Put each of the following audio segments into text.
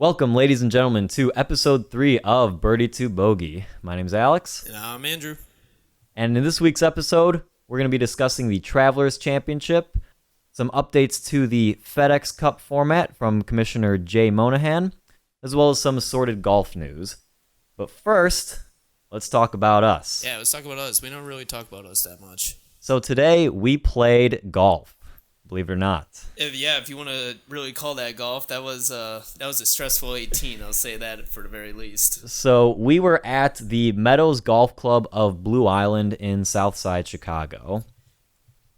Welcome, ladies and gentlemen, to episode 3 of Birdie to Bogey. My name's Alex. And I'm Andrew. And in this week's episode, we're going to be discussing the Travelers Championship, some updates to the FedEx Cup format from Commissioner Jay Monahan, as well as some assorted golf news. But first, let's talk about us. Yeah, let's talk about us. We don't really talk about us that much. So today, we played golf. Believe it or not. If you want to really call that golf, that was a stressful 18. I'll say that for the very least. So we were at the Meadows Golf Club of Blue Island in Southside Chicago.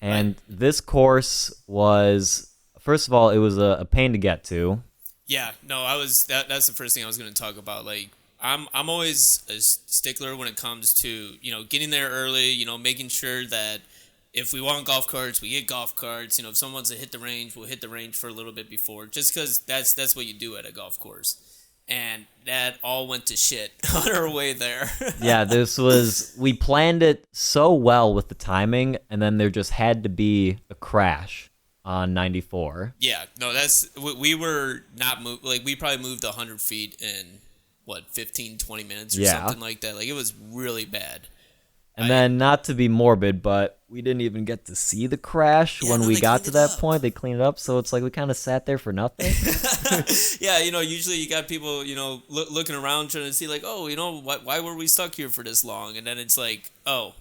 And This course was, first of all, it was a pain to get to. Yeah, no, that's the first thing I was going to talk about. Like, I'm always a stickler when it comes to, getting there early, making sure that if we want golf carts, we get golf carts. If someone wants to hit the range, we'll hit the range for a little bit before, just because that's what you do at a golf course. And that all went to shit on our way there. Yeah, we planned it so well with the timing, and then there just had to be a crash on 94. Yeah, no, we were not moved. Like, we probably moved 100 feet in, 15, 20 minutes or something like that. Like, it was really bad. And then, not to be morbid, but we didn't even get to see the crash when we got to that point. They cleaned it up, so it's like we kind of sat there for nothing. Yeah, usually you got people, looking around trying to see, like, oh, why were we stuck here for this long? And then it's like, oh,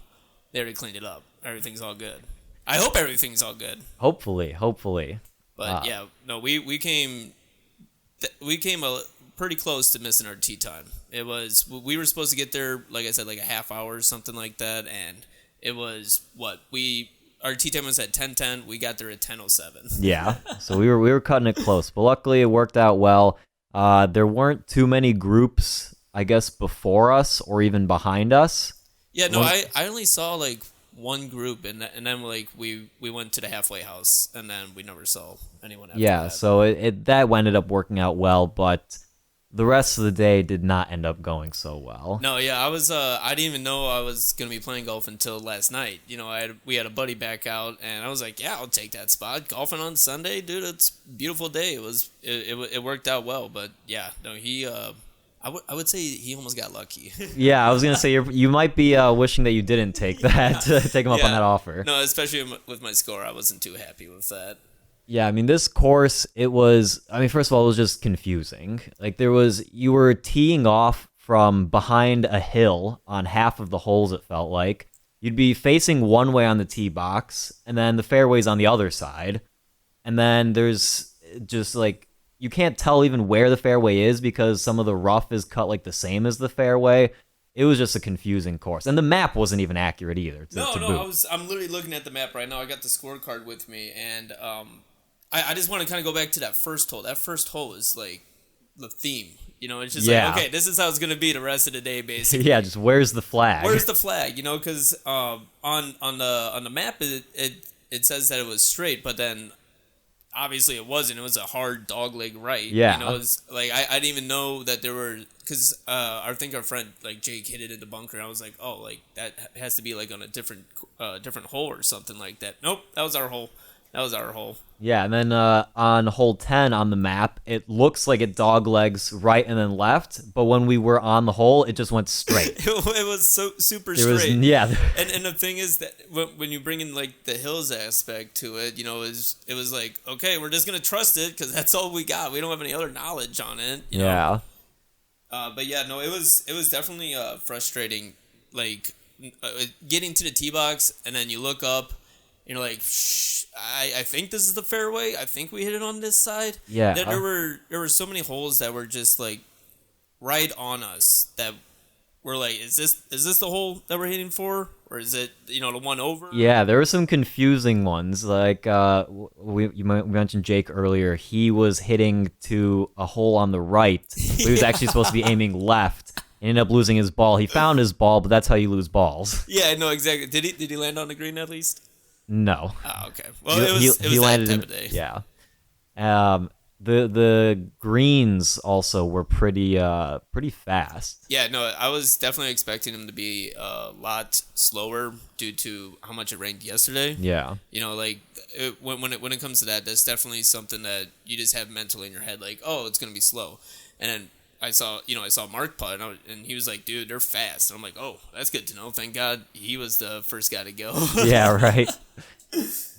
they already cleaned it up. Everything's all good. I hope everything's all good. Hopefully. But yeah, no, we came pretty close to missing our tee time. We were supposed to get there, like I said, like a half hour or something like that, and it was our tee time was at 10:10. We got there at 10:07. Yeah, so we were cutting it close, but luckily it worked out well. There weren't too many groups, I guess, before us or even behind us. Yeah, no, I only saw like one group, and then like we went to the halfway house, and then we never saw anyone after that. So that ended up working out well, but the rest of the day did not end up going so well. No, yeah, I didn't even know I was gonna be playing golf until last night. We had a buddy back out, and I was like, yeah, I'll take that spot. Golfing on Sunday, dude, it's a beautiful day. It worked out well, but yeah, no, I would say he almost got lucky. Yeah, I was gonna say you might be wishing that you didn't take that take him up on that offer. No, especially with my score, I wasn't too happy with that. Yeah, I mean, this course, first of all, it was just confusing. Like, you were teeing off from behind a hill on half of the holes, it felt like. You'd be facing one way on the tee box, and then the fairway's on the other side. And then there's just, like, you can't tell even where the fairway is because some of the rough is cut, like, the same as the fairway. It was just a confusing course. And the map wasn't even accurate either. I'm literally looking at the map right now. I got the scorecard with me, and I just want to kind of go back to that first hole. That first hole is like the theme. It's just like, okay, this is how it's going to be the rest of the day, basically. Yeah, just where's the flag? Where's the flag? Because on the map it says that it was straight, but then obviously it wasn't. It was a hard dogleg right. Yeah. It was like I didn't even know that there were, because I think our friend like Jake hit it in the bunker. And I was like, oh, like that has to be like on a different hole or something like that. Nope, that was our hole. Yeah, and then on hole 10 on the map, it looks like it doglegs right and then left, but when we were on the hole, it just went straight. It was so super straight. Yeah. And the thing is that when you bring in like the hills aspect to it, it was like, okay, we're just gonna trust it because that's all we got. We don't have any other knowledge on it. Yeah. But yeah, no, it was definitely frustrating. Like getting to the tee box and then you look up. You're like, shh, I think this is the fairway. I think we hit it on this side. Yeah. There were so many holes that were just like right on us that we're like, is this the hole that we're hitting for, or is it the one over? Yeah, there were some confusing ones. Like we mentioned Jake earlier. He was hitting to a hole on the right, but he was actually supposed to be aiming left. He ended up losing his ball. He found his ball, but that's how you lose balls. Yeah, no, exactly. Did he land on the green at least? No. Oh, okay. Well, it was that type of day. Yeah. The greens also were pretty fast. Yeah, no, I was definitely expecting them to be a lot slower due to how much it rained yesterday. Yeah. When it comes to that, that's definitely something that you just have mentally in your head, like, oh, it's gonna be slow. And then I saw Mark putt, and he was like, dude, they're fast. And I'm like, oh, that's good to know. Thank God he was the first guy to go. Yeah, right.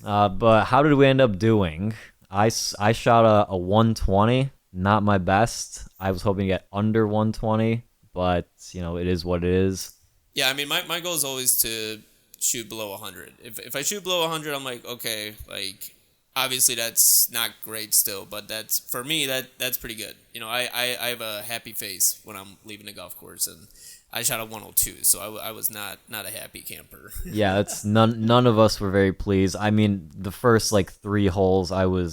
But how did we end up doing? I shot a 120, not my best. I was hoping to get under 120, but, it is what it is. Yeah, I mean, my goal is always to shoot below 100. If I shoot below 100, I'm like, okay, like, obviously that's not great still, but that's, for me, that's pretty good. I have a happy face when I'm leaving the golf course, and I shot a 102, so I was not a happy camper. Yeah, it's none of us were very pleased. I mean, the first like 3 holes, I wanted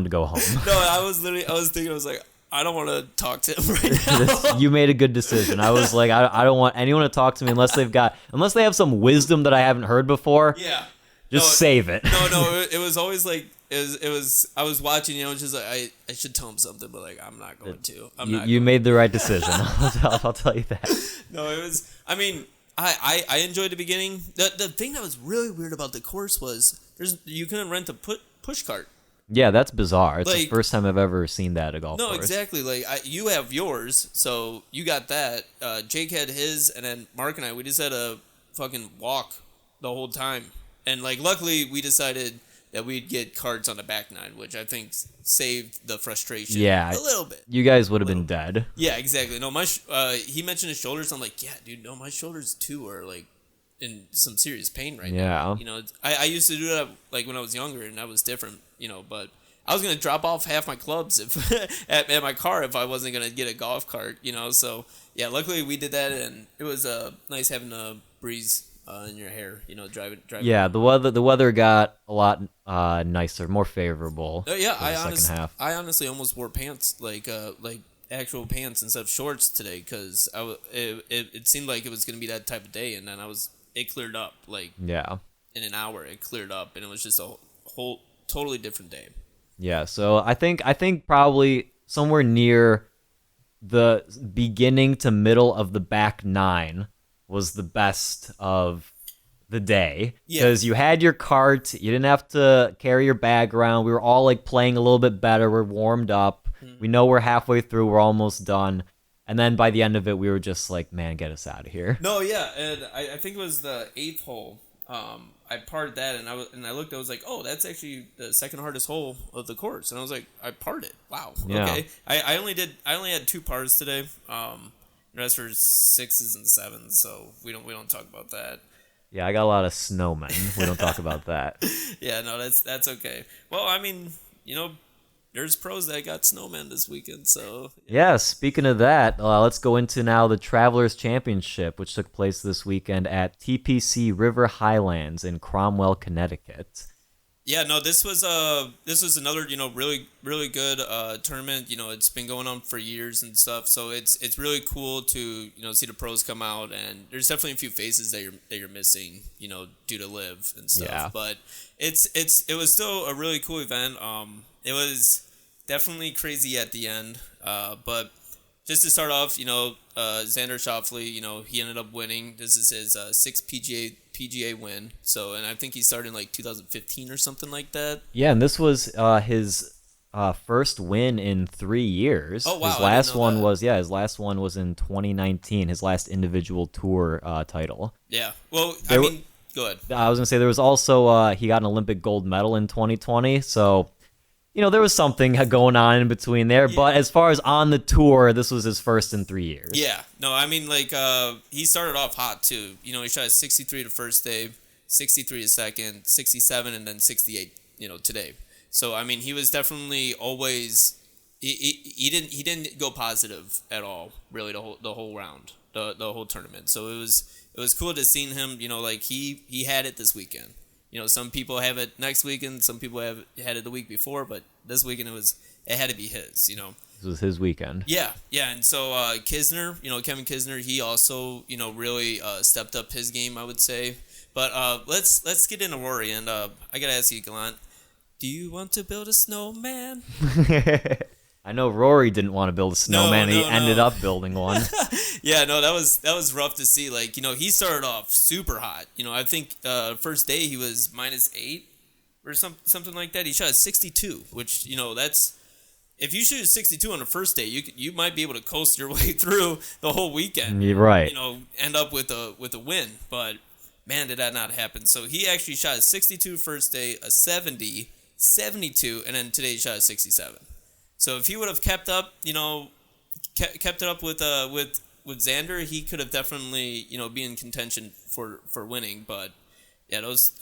to go home. No, I was thinking, I was like, I don't want to talk to him right now. You made a good decision. I was like, I don't want anyone to talk to me unless they have some wisdom that I haven't heard before. Yeah. Just save it. No, it was always like, it was I was watching, just like, I should tell him something, but like, I'm not going to. You made the right decision. I'll tell you that. No, it was, I mean, I enjoyed the beginning. The thing that was really weird about the course was you couldn't rent a push cart. Yeah, that's bizarre. It's like, the first time I've ever seen that at a golf course. No, exactly. Like, you have yours, so you got that. Jake had his, and then Mark and I, we just had a fucking walk the whole time. And, like, luckily, we decided that we'd get carts on the back nine, which I think saved the frustration a little bit. You guys would have been dead. Yeah, exactly. No, he mentioned his shoulders. I'm like, yeah, dude, no, my shoulders, too, are, like, in some serious pain right now. I used to do that, like, when I was younger, and that was different, but I was going to drop off half my clubs at my car if I wasn't going to get a golf cart, so, yeah, luckily we did that, and it was nice having a breeze in your hair, driving. Yeah, the weather got a lot nicer, more favorable. Yeah, second half. I honestly almost wore pants, like actual pants instead of shorts today, because it seemed like it was going to be that type of day, and then it cleared up, like, in an hour it cleared up, and it was just a whole totally different day. Yeah, so I think probably somewhere near the beginning to middle of the back nine was the best of the day, because you had your cart, you didn't have to carry your bag around. We were all like playing a little bit better. We're warmed up. We know we're halfway through. We're almost done. And then by the end of it, we were just like, man, get us out of here. No, yeah, and I think it was the 8th hole. I parred that, and I looked. I was like, oh, that's actually the second hardest hole of the course. And I was like, I parred it. Wow. Yeah. Okay. I only had 2 pars today. The rest were 6s and 7s, so we don't talk about that. Yeah, I got a lot of snowmen. We don't talk about that. Yeah, no, that's okay. Well, I mean, there's pros that got snowmen this weekend, so... Yeah, speaking of that, let's go into now the Travelers Championship, which took place this weekend at TPC River Highlands in Cromwell, Connecticut. Yeah, no, this was another, really, really good tournament. It's been going on for years and stuff, so it's really cool to, see the pros come out, and there's definitely a few faces that you're missing, due to live and stuff. Yeah. But it was still a really cool event. It was definitely crazy at the end, but just to start off, Xander Schauffele, he ended up winning. This is his 6th PGA win. So, and I think he started in like 2015 or something like that. Yeah, and this was his first win in 3 years. Oh wow! His last one was in 2019. His last individual tour title. Yeah. Well, go ahead. I was gonna say there was also he got an Olympic gold medal in 2020. So. There was something going on in between there, but as far as on the tour, this was his first in 3 years. Yeah. No, I mean, like, he started off hot, too. He shot a 63 the first day, 63 the second, 67, and then 68, today. So, I mean, he was definitely always... He didn't go positive at all, really, the whole round, the whole tournament. So, it was cool to see him, like, he had it this weekend. Some people have it next weekend, some people had it the week before, but this weekend it had to be his, This was his weekend. Yeah, and so Kisner, Kevin Kisner, he also, really stepped up his game, I would say. But let's get into Rory, and I gotta ask you, Gallant, do you want to build a snowman? I know Rory didn't want to build a snowman, and he ended up building one. Yeah, no, that was rough to see. Like, he started off super hot. I think first day he was -8 or something like that. He shot a 62, which, if you shoot a 62 on the first day, you might be able to coast your way through the whole weekend. You're right. End up with a win. But man, did that not happen. So he actually shot a 62 first day, a 70, 72, and then today he shot a 67. So if he would have kept up, kept it up with Xander, he could have definitely be in contention for winning. But yeah, those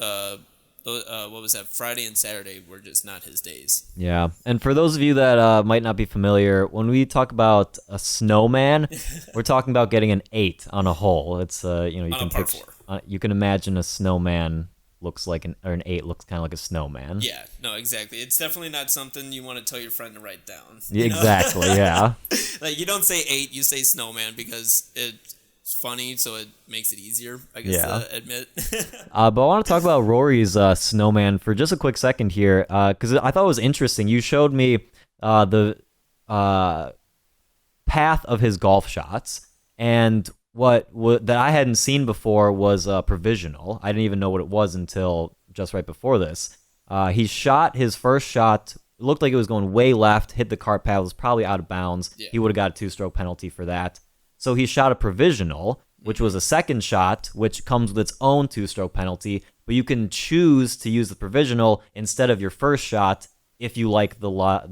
what was that? Friday and Saturday were just not his days. Yeah, and for those of you that might not be familiar, when we talk about a snowman, we're talking about getting an 8 on a hole. It's you On can a par picture, 4. you can imagine a snowman looks like an 8 looks kind of like a snowman. Yeah, no, exactly. It's definitely not something you want to tell your friend to write down. Exactly. Yeah. Like you don't say 8, you say snowman because it's funny, so it makes it easier, I guess, to admit. But I want to talk about Rory's snowman for just a quick second here, because I thought it was interesting. You showed me the path of his golf shots, and what that I hadn't seen before was provisional. I didn't even know what it was until just right before this. He shot his first shot. It looked like it was going way left, hit the cart path, was probably out of bounds. Yeah. He would have got a 2-stroke penalty for that. So he shot a provisional, which was a second shot, which comes with its own 2-stroke penalty. But you can choose to use the provisional instead of your first shot if you like the lie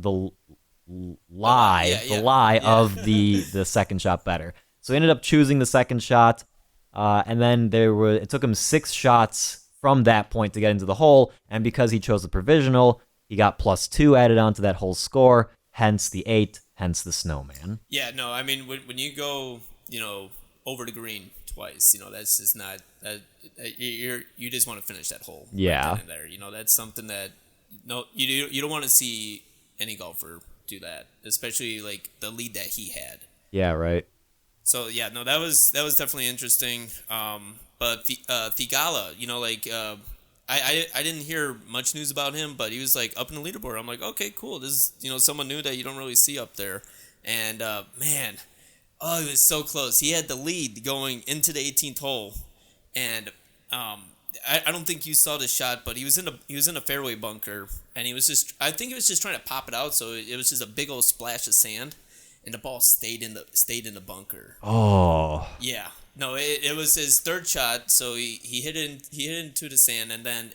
of the second shot better. So he ended up choosing the second shot, and then it took him 6 shots from that point to get into the hole. And because he chose the provisional, he got +2 added onto that whole score. Hence the 8. Hence the snowman. Yeah, no, I mean when you go, over the green twice, that's just not you just want to finish that hole. Yeah. Right there, that's something that you don't want to see any golfer do that, especially like the lead that he had. Yeah, right. So yeah, no, that was definitely interesting. But Thigala, I didn't hear much news about him, but he was like up in the leaderboard. I'm like, okay, cool. This is someone new that you don't really see up there. And man, it was so close. He had the lead going into the 18th hole, and I don't think you saw the shot, but he was in a fairway bunker, and I think he was just trying to pop it out. So it was just a big old splash of sand, and the ball stayed in the bunker. Oh. Yeah. No, it was his third shot, so he hit it into the sand, and then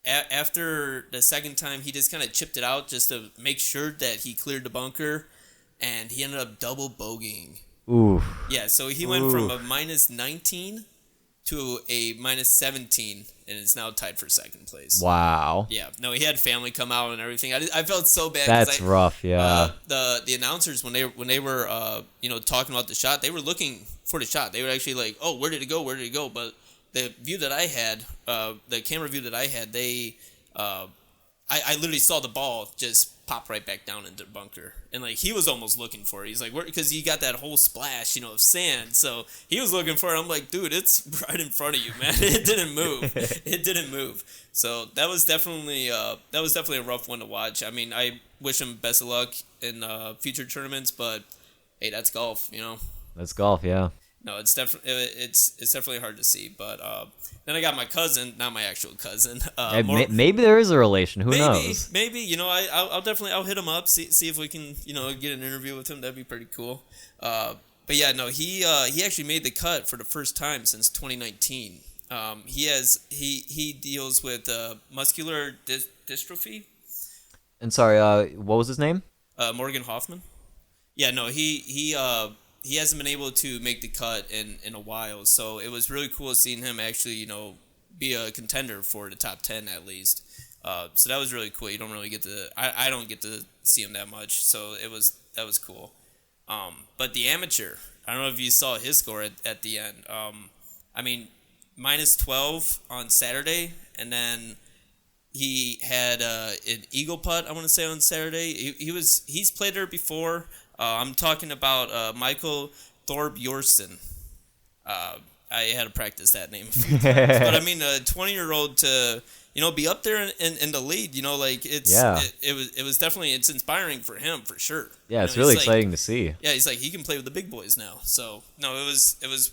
after the second time, he just kind of chipped it out just to make sure that he cleared the bunker, and he ended up double bogeying. Ooh. Yeah, so he went from a -19 to a -17, and it's now tied for second place. Wow. Yeah, no, he had family come out and everything. I felt so bad. That's rough. Yeah. The announcers when they were talking about the shot, they were looking for the shot. They were actually like, oh, where did it go? Where did it go? But the view that I had, the camera view that I had, I literally saw the ball just pop right back down into the bunker, and like he was almost looking for it. He's like, because he got that whole splash, of sand, so he was looking for it. I'm like, dude, it's right in front of you, man. It didn't move. It didn't move. So that was definitely a rough one to watch. I mean, I wish him best of luck in future tournaments, but hey, that's golf, That's golf. Yeah. No, it's definitely hard to see. But then I got my cousin, not my actual cousin. Maybe there is a relation. Who knows? Maybe I'll hit him up, see if we can get an interview with him. That'd be pretty cool. But yeah, no, he actually made the cut for the first time since 2019. He deals with muscular dystrophy. And sorry, what was his name? Morgan Hoffman. Yeah, no, he hasn't been able to make the cut in a while, so it was really cool seeing him actually, be a contender for the top 10 at least. So that was really cool. You don't really get to, I don't get to see him that much, so that was cool. But the amateur, I don't know if you saw his score at the end. I mean, -12 on Saturday, and then he had an eagle putt, I want to say, on Saturday. He's played there before. I'm talking about Michael Thorbjorsen. I had to practice that name a few times. But I mean, a 20-year-old to be up there in the lead, it was definitely, it's inspiring for him for sure. Yeah, it's really exciting to see. Yeah, he's like, he can play with the big boys now. So no, it was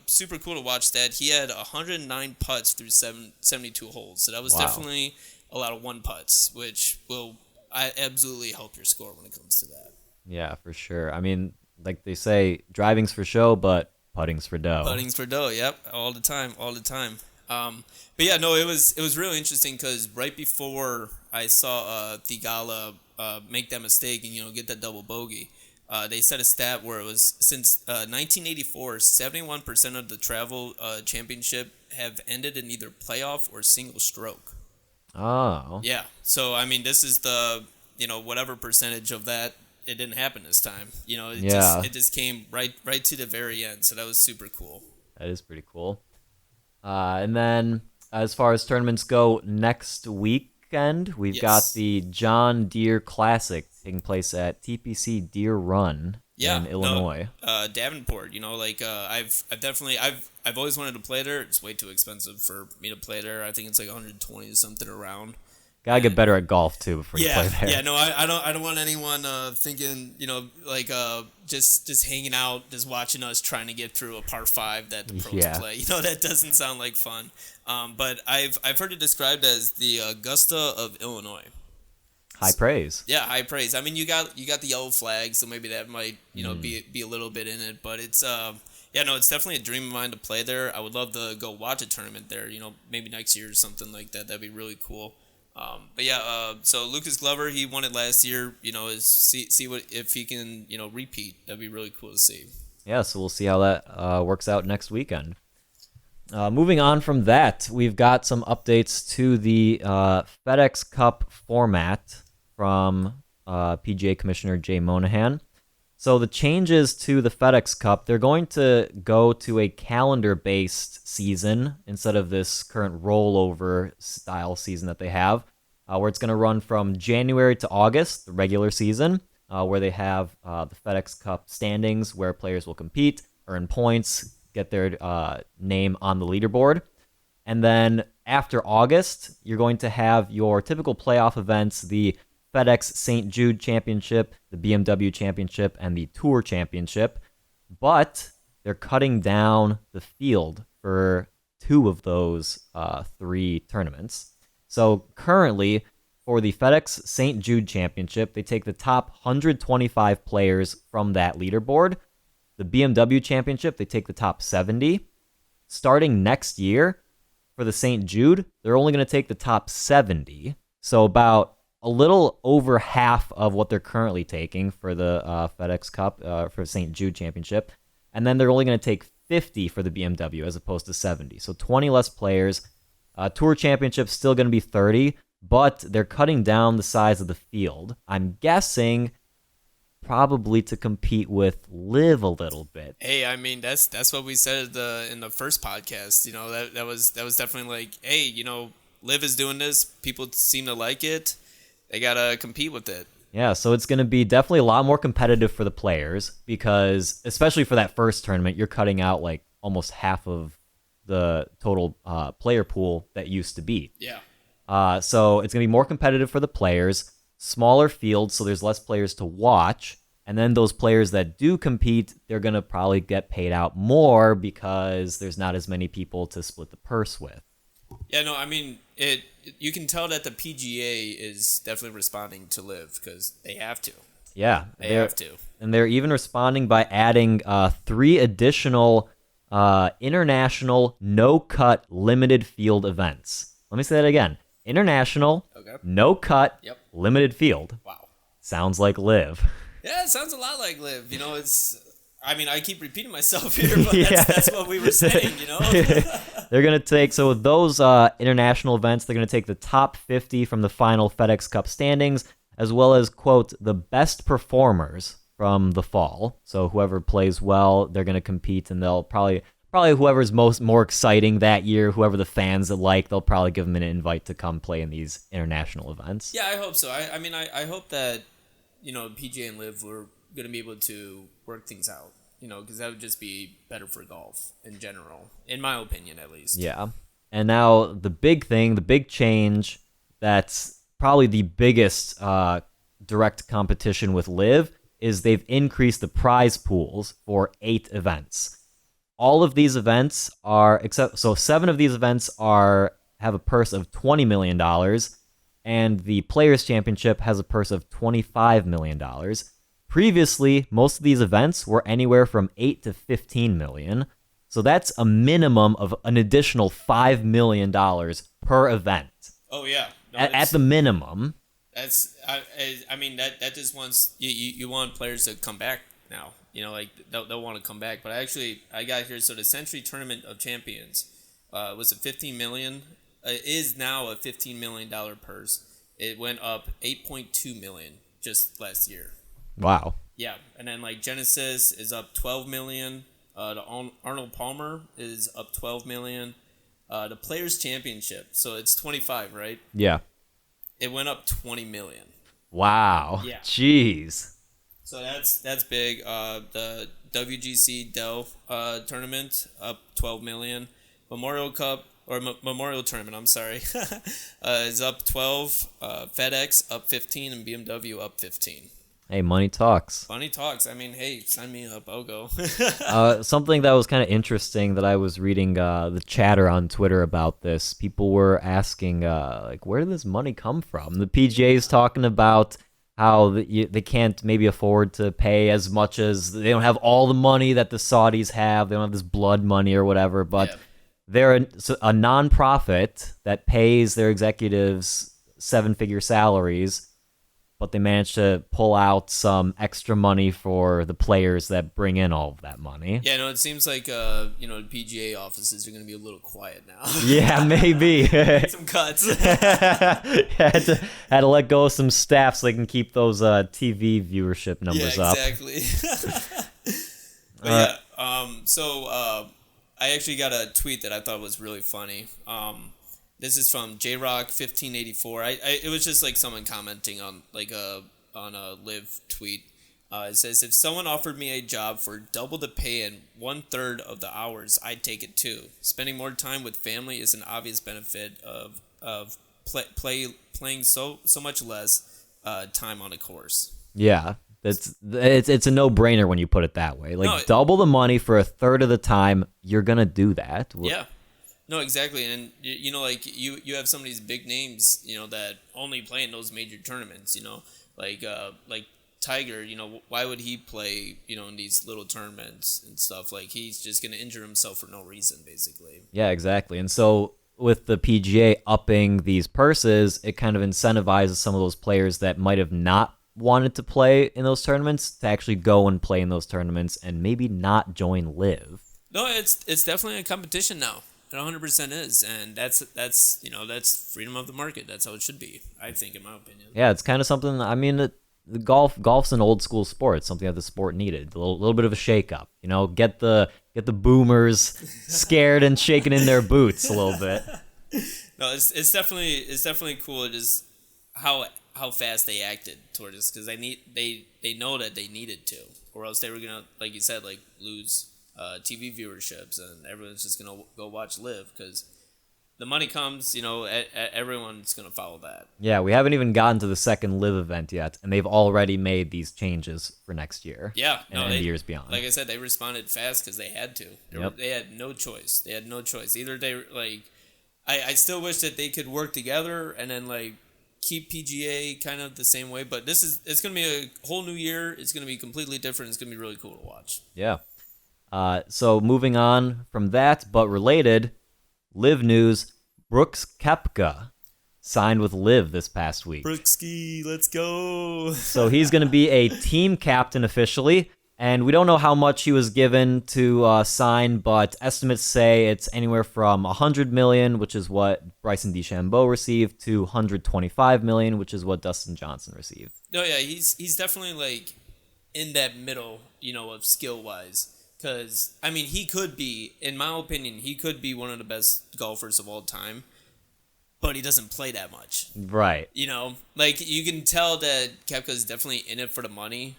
super cool to watch that. He had 109 putts through 72 holes. So that was definitely a lot of one putts, which will I absolutely help your score when it comes to that. Yeah, for sure. I mean, like they say, driving's for show, but putting's for dough. Puttings for dough. Yep, all the time, all the time. But yeah, no, it was really interesting because right before I saw Thigala make that mistake and get that double bogey, they set a stat where it was since 1984, 71% of the travel championship have ended in either playoff or single stroke. Oh. Yeah, so I mean, this is the whatever percentage of that. It didn't happen this time. Yeah. It just came right to the very end. So that was super cool. That is pretty cool. And then as far as tournaments go, next weekend, we've got the John Deere Classic taking place at TPC Deere Run in Illinois. Davenport, I've always wanted to play there. It's way too expensive for me to play there. I think it's like 120 something around. Gotta get better at golf too before you play there. Yeah, no, I don't want anyone thinking, just hanging out, just watching us trying to get through a par 5 that the pros play. That doesn't sound like fun. But I've heard it described as the Augusta of Illinois. High praise. Yeah, high praise. I mean, you got the yellow flag, so maybe that might be a little bit in it. But it's it's definitely a dream of mine to play there. I would love to go watch a tournament there. Maybe next year or something like that. That'd be really cool. So Lucas Glover, he won it last year. See what if he can repeat. That'd be really cool to see. Yeah, so we'll see how that works out next weekend. Moving on from that, we've got some updates to the FedEx Cup format from PGA Commissioner Jay Monahan. So the changes to the FedEx Cup, they're going to go to a calendar-based season instead of this current rollover style season that they have, where it's going to run from January to August, the regular season, where they have the FedEx Cup standings where players will compete, earn points, get their name on the leaderboard. And then after August, you're going to have your typical playoff events, the FedEx St. Jude Championship, the BMW Championship, and the Tour Championship. But they're cutting down the field for 2 of those 3 tournaments. So currently, for the FedEx St. Jude Championship, they take the top 125 players from that leaderboard. The BMW Championship, they take the top 70. Starting next year, for the St. Jude, they're only going to take the top 70. So about a little over half of what they're currently taking for the FedEx Cup for St. Jude Championship. And then they're only going to take 50 for the BMW as opposed to 70. So 20 less players. Tour Championship's still going to be 30, but they're cutting down the size of the field. I'm guessing probably to compete with Live a little bit. Hey, I mean that's what we said in the first podcast. That was definitely like, hey, Live is doing this. People seem to like it. They gotta compete with it. Yeah, so it's going to be definitely a lot more competitive for the players because, especially for that first tournament, you're cutting out like almost half of the total player pool that used to be. Yeah. So it's going to be more competitive for the players, smaller fields, so there's less players to watch. And then those players that do compete, they're going to probably get paid out more because there's not as many people to split the purse with. Yeah, no, I mean, you can tell that the PGA is definitely responding to Live because they have to. Yeah. They have to. And they're even responding by adding 3 additional international no-cut limited field events. Let me say that again. International, no-cut, limited field. Wow. Sounds like Live. Yeah, it sounds a lot like Live. I mean, I keep repeating myself here, but that's what we were saying, They're going to take, so with those international events, they're going to take the top 50 from the final FedEx Cup standings, as well as, quote, the best performers from the fall. So whoever plays well, they're going to compete, and they'll probably whoever's more exciting that year, whoever the fans like, they'll probably give them an invite to come play in these international events. Yeah, I hope so. I hope that, PGA and Live were going to be able to work things out, because that would just be better for golf in general, in my opinion, at least. Yeah. And now the big thing, the big change that's probably the biggest direct competition with Live is they've increased the prize pools for 8 events. All of these events are, 7 of these events have a purse of $20 million, and the Players Championship has a purse of $25 million. Previously, most of these events were anywhere from 8 to 15 million. So that's a minimum of an additional $5 million per event. Oh yeah, no, at the minimum. That's I mean that just wants you want players to come back now. Like they'll want to come back. But I got here. So the Century Tournament of Champions was a 15 million. Is now a $15 million purse. It went up 8.2 million just last year. Wow. Yeah, and then like Genesis is up 12 million. The Arnold Palmer is up 12 million. The Players Championship, so it's 25, right? Yeah. It went up 20 million. Wow. Yeah. Jeez. So that's big. The WGC Dell tournament up 12 million. Memorial Tournament, I'm sorry, is up 12. FedEx up 15 and BMW up 15. Hey, money talks. Money talks. I mean, hey, sign me up. I'll go. Something that was kind of interesting that I was reading the chatter on Twitter about this. People were asking, where did this money come from? The PGA is talking about how they can't maybe afford to pay as much as they don't have all the money that the Saudis have. They don't have this blood money or whatever, but they're a non-profit that pays their executives 7-figure salaries, but they managed to pull out some extra money for the players that bring in all of that money. Yeah, no, it seems like the PGA offices are going to be a little quiet now. Yeah, maybe. Some cuts. had to let go of some staff so they can keep those TV viewership numbers up. Yeah, exactly. But I actually got a tweet that I thought was really funny. This is from JRock1584. It was just like someone commenting on a live tweet. It says, if someone offered me a job for double the pay and 1/3 of the hours, I'd take it too. Spending more time with family is an obvious benefit of playing so much less time on a course. Yeah. It's a no-brainer when you put it that way. Double the money for 1/3 of the time, you're going to do that. Yeah. No, exactly. And, you have some of these big names, that only play in those major tournaments, like Tiger, why would he play, in these little tournaments and stuff? Like, he's just going to injure himself for no reason, basically. Yeah, exactly. And so with the PGA upping these purses, it kind of incentivizes some of those players that might have not wanted to play in those tournaments to actually go and play in those tournaments and maybe not join Live. No, it's definitely a competition now. It 100% is, and that's freedom of the market. That's how it should be, I think, in my opinion. Yeah, it's kind of something. I mean, golf's an old school sport. It's something that the sport needed. A little bit of a shake up. Get the boomers scared and shaking in their boots a little bit. No, it's definitely cool. It is how fast they acted toward this, because they know that they needed to, or else they were gonna, like you said, lose TV viewerships, and everyone's just gonna go watch Live, because the money comes, everyone's gonna follow that. Yeah, we haven't even gotten to the second Live event yet, and they've already made these changes for next year. Yeah, and years beyond. Like I said, they responded fast because they had to. They had no choice. Either I still wish that they could work together and then keep PGA kind of the same way, but it's gonna be a whole new year. It's gonna be completely different. It's gonna be really cool to watch. Yeah. So moving on from that, but related, Live news: Brooks Koepka signed with Live this past week. Brookski, let's go. So he's going to be a team captain officially, and we don't know how much he was given to sign, but estimates say it's anywhere from $100 million, which is what Bryson DeChambeau received, to $125 million, which is what Dustin Johnson received. No, yeah, he's definitely in that middle, of skill wise. Because, I mean, he could be, in my opinion, one of the best golfers of all time, but he doesn't play that much. Right. You can tell that Koepka's definitely in it for the money.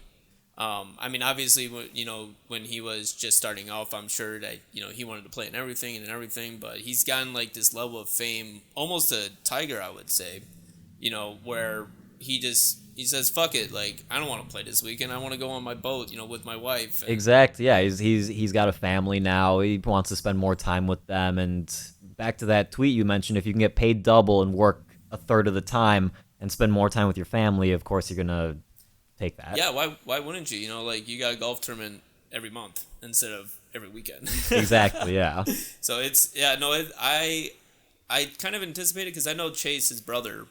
I mean, obviously, when he was just starting off, I'm sure that, he wanted to play in everything, but he's gotten, this level of fame, almost a Tiger, I would say, where he says, fuck it, I don't want to play this weekend. I want to go on my boat, with my wife. Exactly, yeah. He's got a family now. He wants to spend more time with them. And back to that tweet you mentioned, if you can get paid double and work a third of the time and spend more time with your family, of course you're gonna take that. Yeah, why wouldn't you? You know, like you got a golf tournament every month instead of every weekend. Exactly, yeah. So I kind of anticipated because I know Chase, his brother,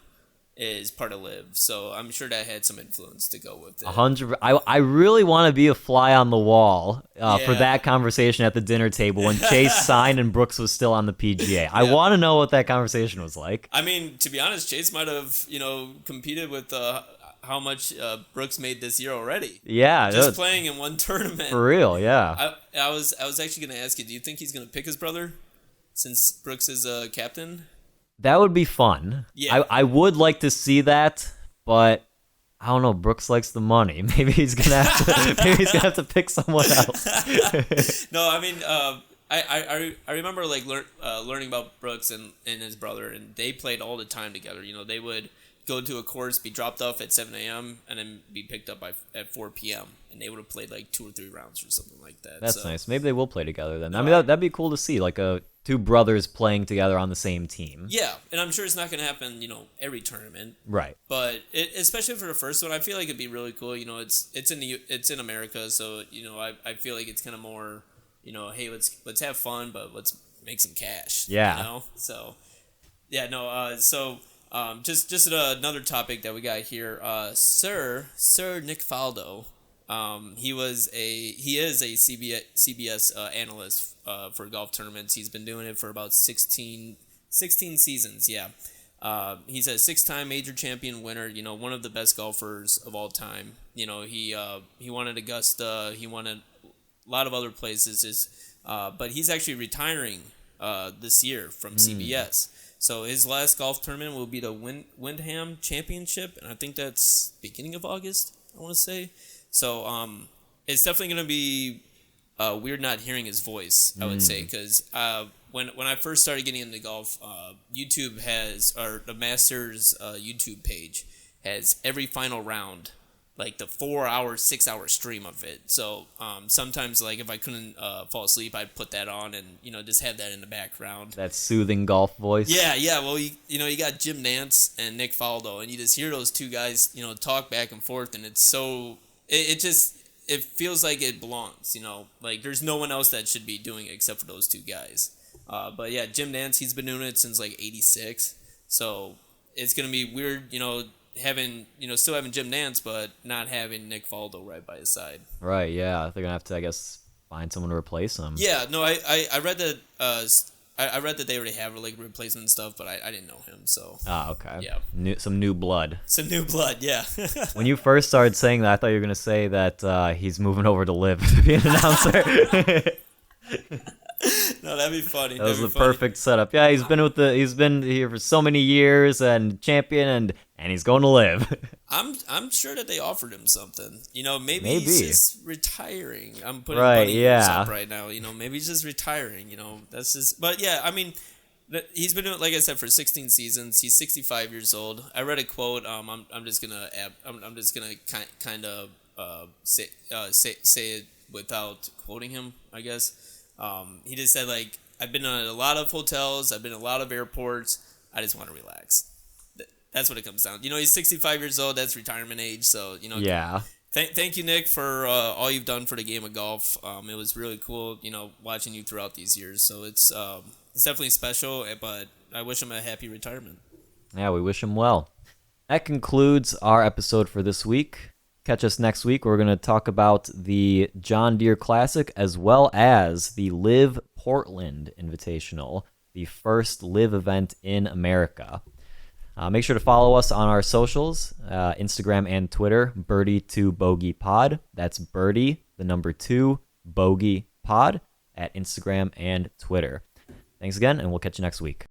is part of Live, so I'm sure that had some influence to go with it. 100. I really want to be a fly on the wall for Yeah. that conversation at the dinner table when Chase signed and Brooks was still on the PGA. I want to know what that conversation was like. I mean, to be honest, Chase might have, competed with how much Brooks made this year already. Yeah, Just playing in one tournament. for real. Yeah, I was actually going to ask you, do you think he's going to pick his brother since Brooks is a captain? that would be fun. Yeah. I would like to see that, but I don't know. Brooks likes the money. Maybe he's gonna have to pick someone else. No, I mean, I remember like learning about Brooks and his brother, and they played all the time together. You know, they would go to a course, be dropped off at 7 a.m., and then be picked up at 4 p.m., and they would have played like 2 or 3 rounds or something like that. That's so, nice. Maybe they will play together then. I mean, that'd be cool to see, like two brothers playing together on the same team. Yeah, and I'm sure it's not going to happen, every tournament. Right. But especially for the first one, I feel like it'd be really cool. You know, it's in America, so I feel like it's kind of more, hey, let's have fun, but let's make some cash. Yeah. So yeah, no. Just another topic that we got here. Sir Nick Faldo. He is a CBS analyst for golf tournaments. He's been doing it for about 16 seasons. Yeah. He's a 6-time major champion winner. One of the best golfers of all time. He won at Augusta. He won at a lot of other places. But he's actually retiring this year from CBS. So his last golf tournament will be the Wyndham Championship, and I think that's beginning of August, I want to say. So it's definitely going to be weird not hearing his voice, I would say, because when I first started getting into golf, YouTube the Masters YouTube page has every final round, like the 4-hour, 6-hour stream of it. So sometimes, like if I couldn't fall asleep, I'd put that on and just have that in the background. That soothing golf voice. Yeah. Well, you got Jim Nantz and Nick Faldo, and you just hear those two guys, talk back and forth, and it's so it feels like it belongs. Like there's no one else that should be doing it except for those two guys. But yeah, Jim Nantz, he's been doing it since like '86, so it's gonna be weird, still having Jim Nantz, but not having Nick Faldo right by his side. Right, yeah. They're going to have to, I guess, find someone to replace him. Yeah, no, I read that I read that they already have like replacement stuff, but I didn't know him, so. Ah, okay. Yeah. Some new blood. Some new blood, yeah. When you first started saying that, I thought you were going to say that he's moving over to Live to be an announcer. No, that'd be funny. That was the perfect setup. Yeah, he's been here for so many years and champion and he's going to Live. I'm sure that they offered him something. Maybe he's just retiring. I'm putting bunny ears up right now. Maybe he's just retiring. That's just. But yeah, I mean, he's been doing it, like I said, for 16 seasons. He's 65 years old. I read a quote. I'm just gonna kind of say it without quoting him, I guess. He just said, like, I've been at a lot of hotels, I've been at a lot of airports, I just want to relax. That's what it comes down to. He's 65 years old, that's retirement age, so, Yeah. Thank you, Nick, for all you've done for the game of golf. It was really cool, watching you throughout these years, so it's definitely special, but I wish him a happy retirement. Yeah, we wish him well. That concludes our episode for this week. Catch us next week. We're going to talk about the John Deere Classic as well as the Live Portland Invitational, the first Live event in America. Make sure to follow us on our socials, Instagram and Twitter, Birdie2BogeyPod. That's Birdie, the number 2, Bogey Pod at Instagram and Twitter. Thanks again, and we'll catch you next week.